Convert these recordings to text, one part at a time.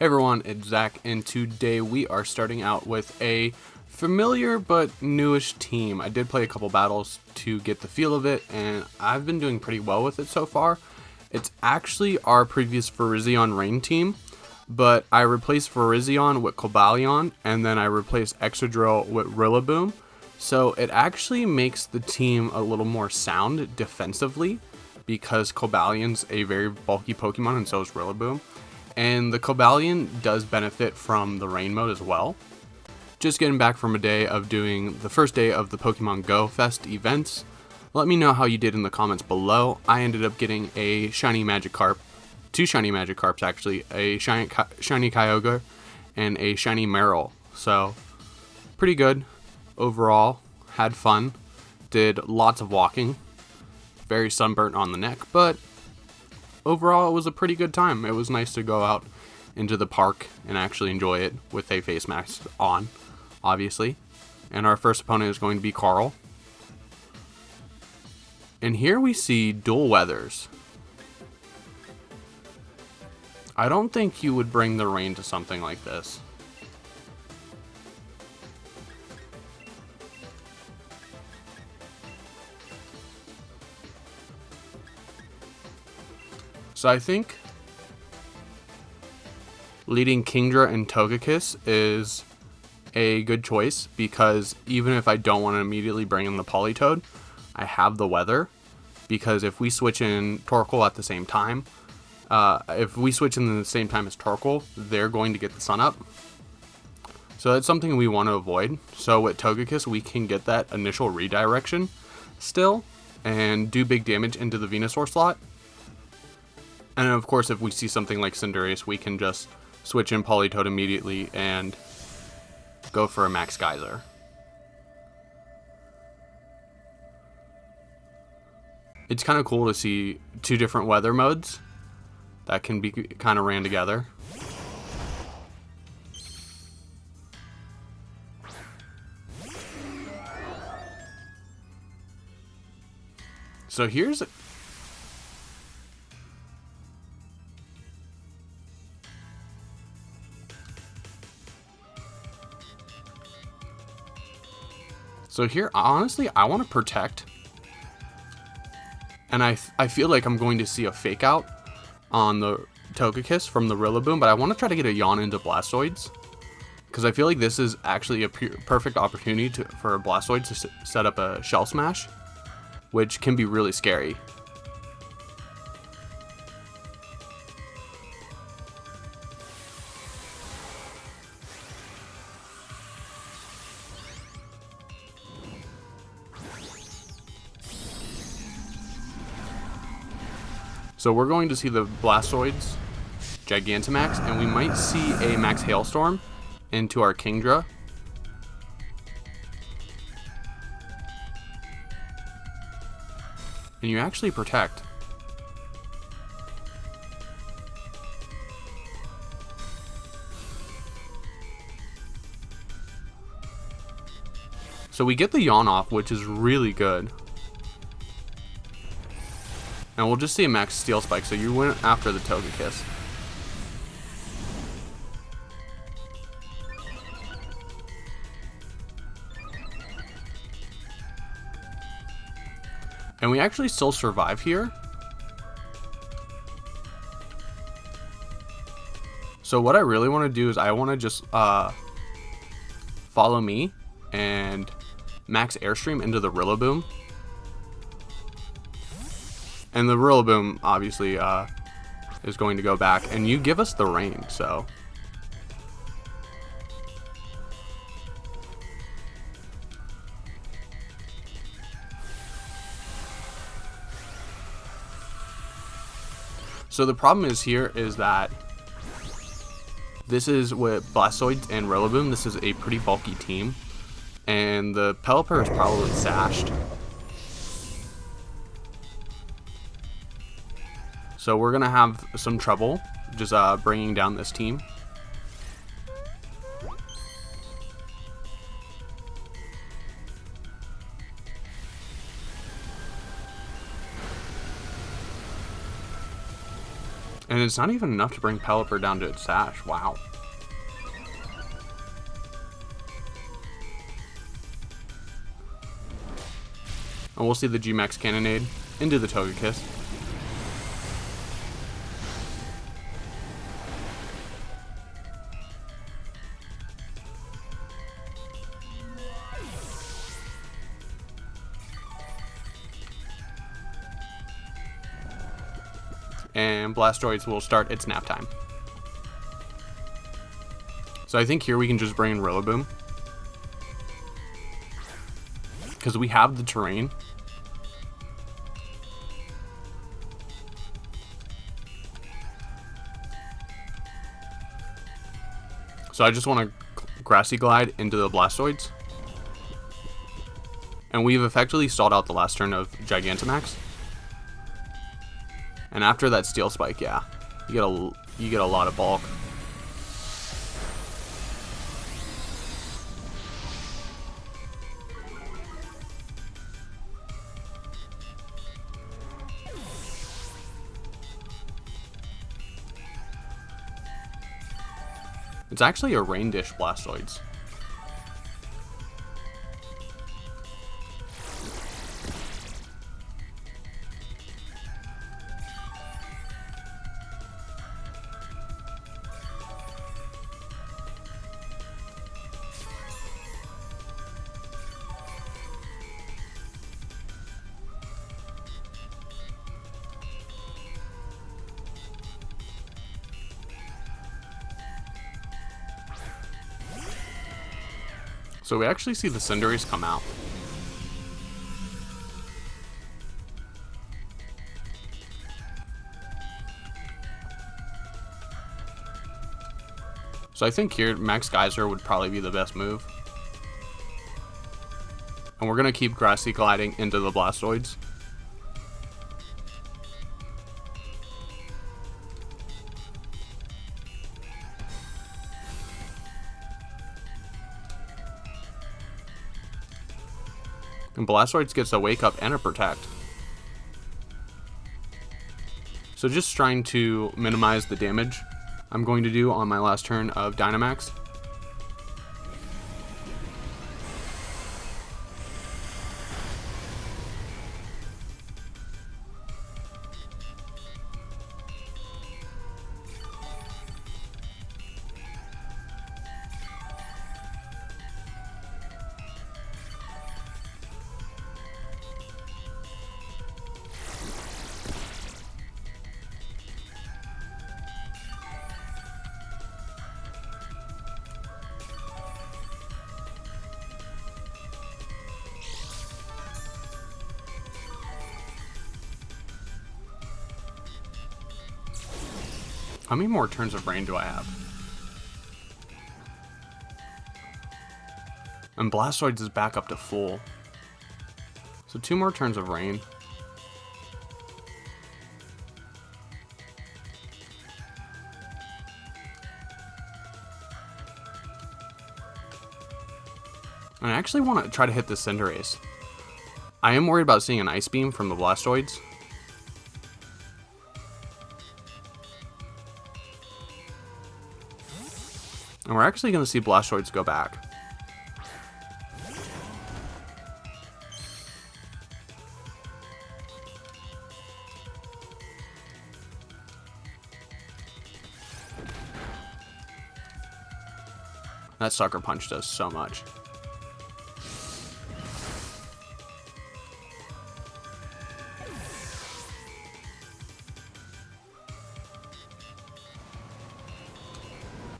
Hey everyone, it's Zach, and today we are starting out with a familiar but newish team. I did play a couple battles to get the feel of it, and I've been doing pretty well with it so far. It's actually our previous Virizion Rain Team, but I replaced Virizion with Cobalion, and then I replaced Exadrill with Rillaboom. So it actually makes the team a little more sound defensively, because Cobalion's a very bulky Pokemon, and so is Rillaboom. And the Cobalion does benefit from the rain mode as well. Just getting back from a day of doing the first day of the Pokemon Go Fest events. Let me know how you did in the comments below. I ended up getting a shiny Magikarp, two shiny Magikarps actually, a shiny Kyogre and a shiny Marill. So pretty good overall. Had fun. Did lots of walking. Very sunburnt on the neck, but overall, it was a pretty good time. It was nice to go out into the park and actually enjoy it with a face mask on, obviously. And our first opponent is going to be Carl. And here we see dual weathers. I don't think you would bring the rain to something like this. So I think leading Kingdra and Togekiss is a good choice, because even if I don't want to immediately bring in the Politoed, I have the weather. Because if we switch in Torkoal at the same time, if we switch in the same time as Torkoal, they're going to get the sun up. So that's something we want to avoid. So with Togekiss, we can get that initial redirection still and do big damage into the Venusaur slot. And of course, if we see something like Cinderace, we can just switch in Politoed immediately and go for a Max Geyser. It's kind of cool to see two different weather modes that can be kind of ran together. So here's honestly, I want to protect. And I feel like I'm going to see a fake out on the Togekiss from the Rillaboom, but I want to try to get a yawn into Blastoids, because I feel like this is actually a perfect opportunity for Blastoids to set up a Shell Smash, which can be really scary. So we're going to see the Blastoids Gigantamax, and we might see a Max Hailstorm into our Kingdra. And you actually protect. So we get the yawn off, which is really good. And we'll just see a Max Steel Spike, so you went after the Togekiss. And we actually still survive here. So what I really want to do is I want to just follow me and Max Airstream into the Rillaboom. And the Rillaboom, obviously, is going to go back. And you give us the rain, so. So the problem is here is that this is with Blastoids and Rillaboom. This is a pretty bulky team. And the Pelipper is probably sashed. So we're going to have some trouble just bringing down this team. And it's not even enough to bring Pelipper down to its sash. Wow. And we'll see the G-Max Cannonade into the Togekiss. And Blastoise will start its nap time. So I think here we can just bring in Rillaboom, because we have the terrain. So I just want to Grassy Glide into the Blastoids. And we've effectively stalled out the last turn of Gigantamax. And after that Steel Spike, yeah, you get a lot of bulk. It's actually a Rain Dish Blastoids. So we actually see the Cinderace come out. So I think here Max Geyser would probably be the best move. And we're going to keep Grassy Gliding into the Blastoids. And Blastoise gets a Wake Up and a Protect. So just trying to minimize the damage I'm going to do on my last turn of Dynamax. How many more turns of rain do I have? And Blastoise is back up to full. So 2 more turns of rain. And I actually want to try to hit the Cinderace. I am worried about seeing an Ice Beam from the Blastoids. And we're actually going to see Blastoids go back. That Sucker Punch does so much.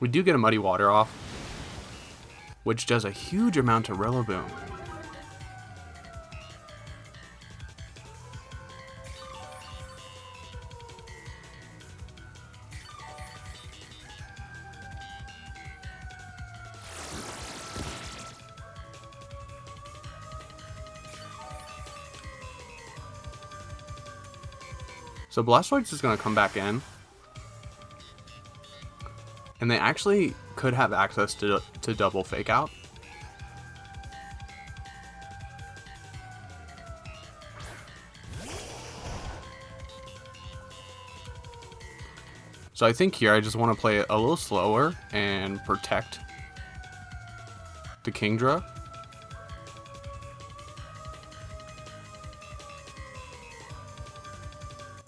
We do get a Muddy Water off, which does a huge amount to Rillaboom. So Blastoise is going to come back in. And they actually could have access to double Fake Out. So I think here I just want to play it a little slower and protect the Kingdra.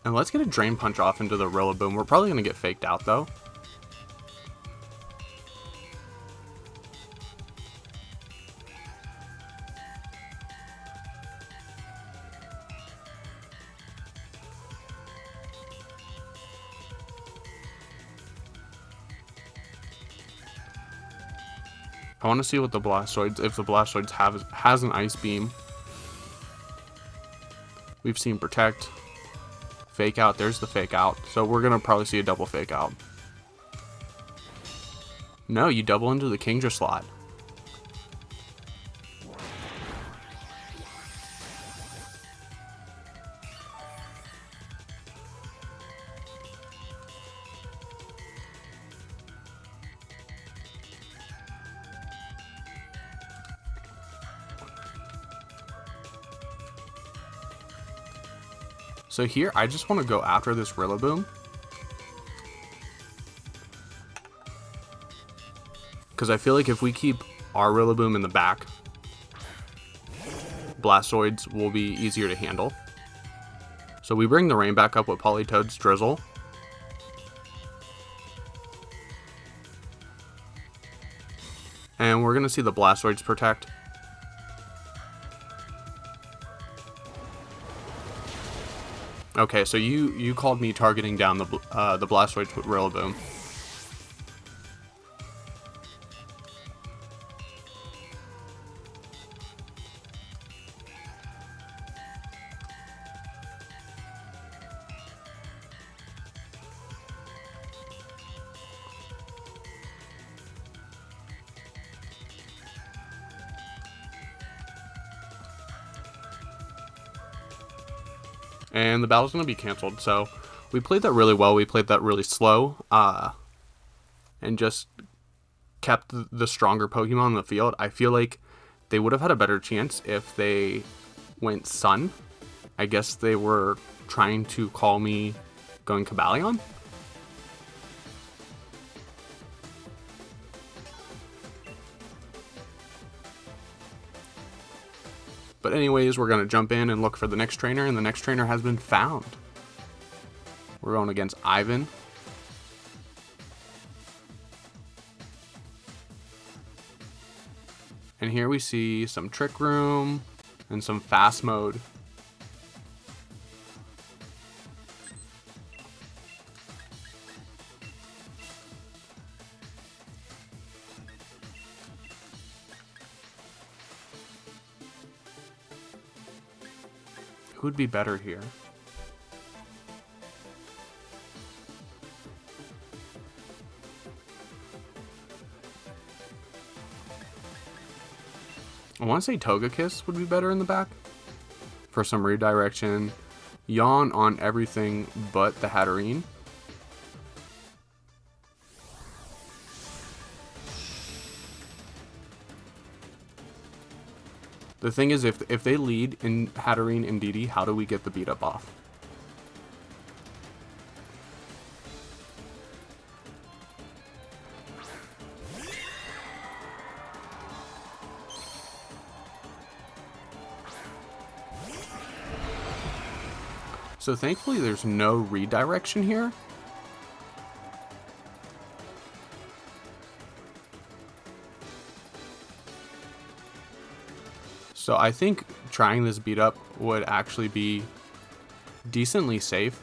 And let's get a Drain Punch off into the Rillaboom. We're probably going to get faked out though. I want to see what the Blastoids, if the Blastoids has an Ice Beam. We've seen Protect, Fake Out. There's the Fake Out. So we're going to probably see a double Fake Out. No, you double into the Kingdra slot. So here, I just want to go after this Rillaboom. Because I feel like if we keep our Rillaboom in the back, Blastoids will be easier to handle. So we bring the rain back up with Politoed's Drizzle. And we're going to see the Blastoids protect. Okay, so you called me targeting down the Blastoids with Rillaboom. And the battle's going to be canceled. So we played that really well. We played that really slow. And just kept the stronger Pokemon on the field. I feel like they would have had a better chance if they went Sun. I guess they were trying to call me going Cobalion. But anyways, we're going to jump in and look for the next trainer, and the next trainer has been found. We're going against Ivan. And here we see some Trick Room and some Fast Mode. Who would be better here? I want to say Togekiss would be better in the back for some redirection. Yawn on everything but the Hatterene. The thing is, if they lead in Hatterene and DD, how do we get the beat up off? So thankfully there's no redirection here. So I think trying this beat up would actually be decently safe.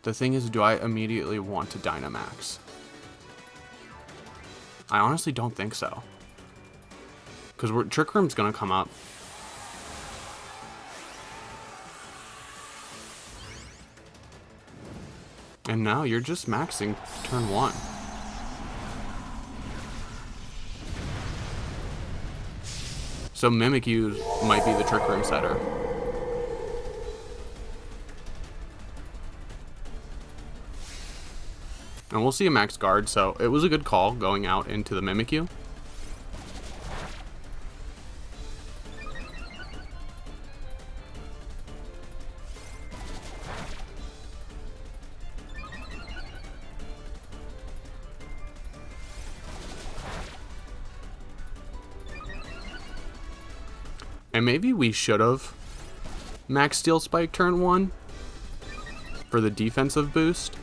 The thing is, do I immediately want to Dynamax? I honestly don't think so. Because Trick Room's going to come up. And now you're just maxing turn 1. So Mimikyu might be the Trick Room setter. And we'll see a max guard, so it was a good call going out into the Mimikyu. And maybe we should have max Steel Spike turn 1 for the defensive boost.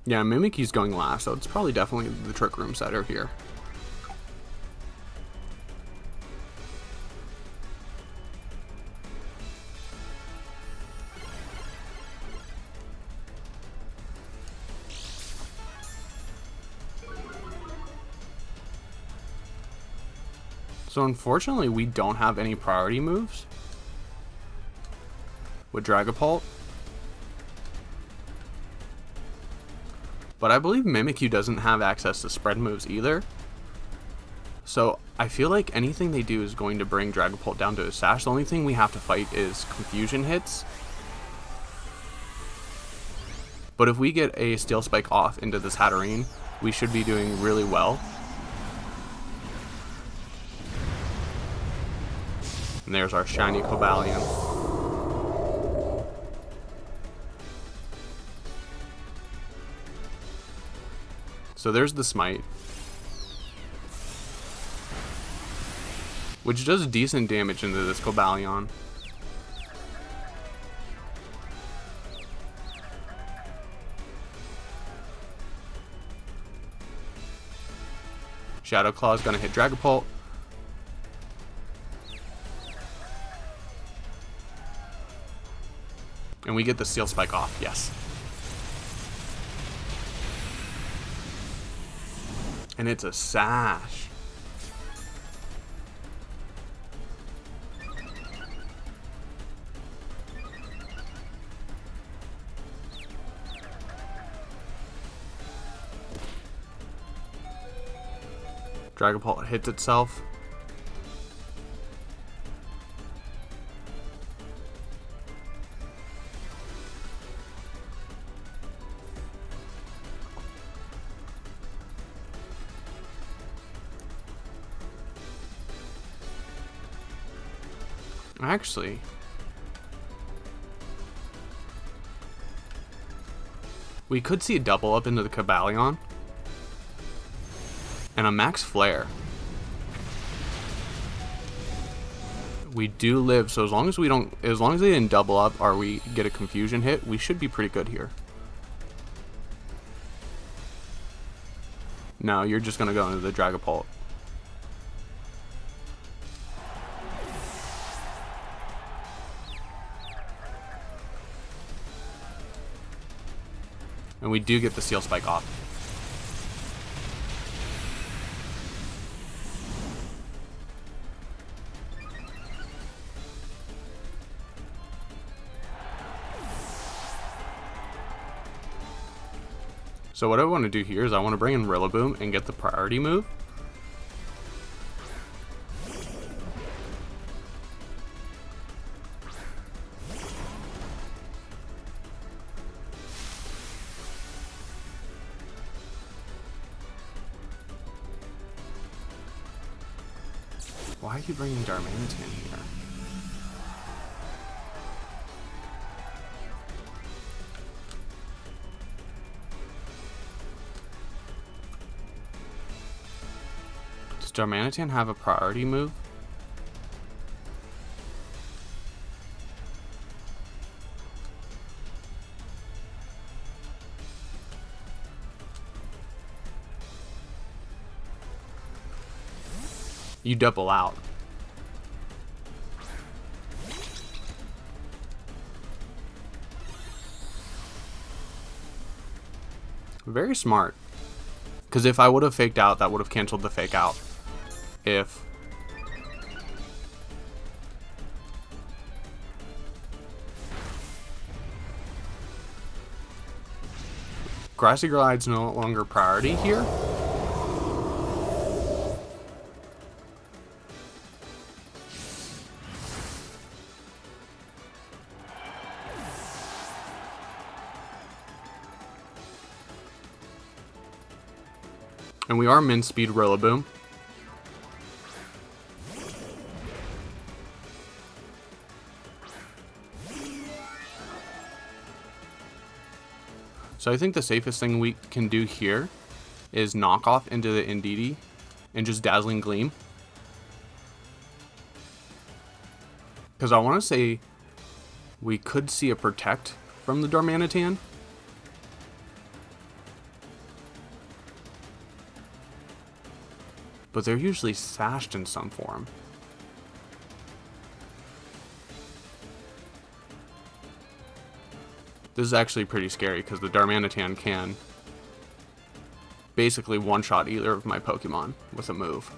Yeah, Mimikyu's going last, so it's probably definitely the Trick Room setter here. So unfortunately, we don't have any priority moves with Dragapult. But I believe Mimikyu doesn't have access to spread moves either. So I feel like anything they do is going to bring Dragapult down to his sash. The only thing we have to fight is confusion hits. But if we get a Steel Spike off into this Hatterene, we should be doing really well. And there's our shiny Cobalion. So there's the Smite, which does decent damage into this Cobalion. Shadow Claw is going to hit Dragapult. And we get the Steel Spike off, yes. And it's a sash. Dragapult hits itself. Actually, we could see a double up into the Cobalion and a max flare. We do live, so as long as they didn't double up or we get a confusion hit, we should be pretty good here. No, you're just gonna go into the Dragapult. And we do get the Steel Spike off. So what I want to do here is I want to bring in Rillaboom and get the priority move. Why are you bringing Darmanitan here? Does Darmanitan have a priority move? You double out. Very smart. Because if I would have faked out, that would have canceled the fake out. If Grassy Glide's no longer priority here. And we are min speed Rillaboom. So I think the safest thing we can do here is knock off into the Indeedee and just Dazzling Gleam. Because I want to say we could see a Protect from the Darmanitan. But they're usually sashed in some form. This is actually pretty scary because the Darmanitan can basically one-shot either of my Pokemon with a move.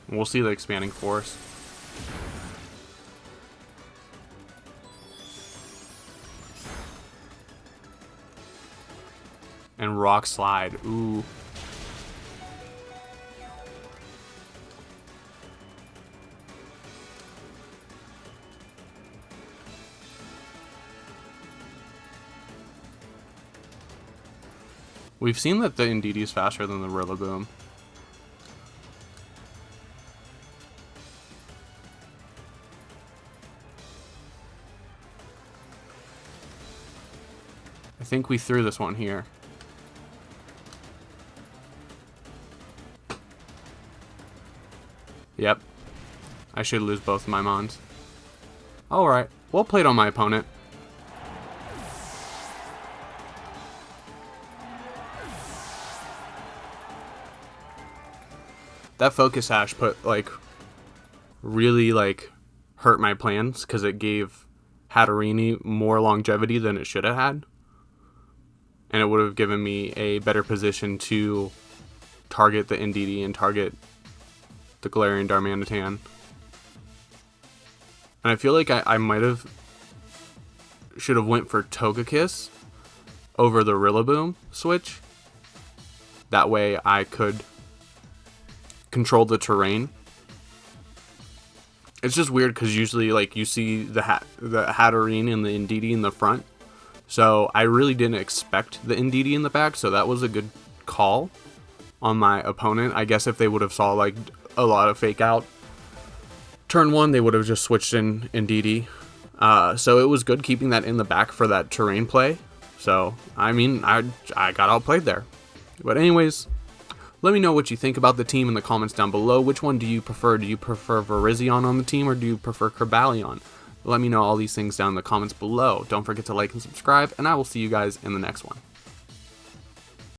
We'll see the Expanding Force. And Rock Slide. Ooh. We've seen that the Indeedee is faster than the Rillaboom. I think we threw this one here. Yep. I should lose both of my Mons. Alright, well played on my opponent. That Focus Sash really hurt my plans because it gave Hatterene more longevity than it should have had. And it would have given me a better position to target the Indeedee and target the Galarian Darmanitan. And I feel like I should have went for Togekiss over the Rillaboom switch. That way I could control the terrain. It's just weird because usually you see the Hatterene and the Indeedee in the front. So I really didn't expect the Indeedee in the back, so that was a good call on my opponent. I guess if they would have saw a lot of fake out turn one, they would have just switched in Indeedee. So it was good keeping that in the back for that terrain play. So I mean, I got outplayed there. But anyways, let me know what you think about the team in the comments down below. Which one do you prefer? Do you prefer Virizion on the team or do you prefer Cobalion? Let me know all these things down in the comments below. Don't forget to like and subscribe, and I will see you guys in the next one.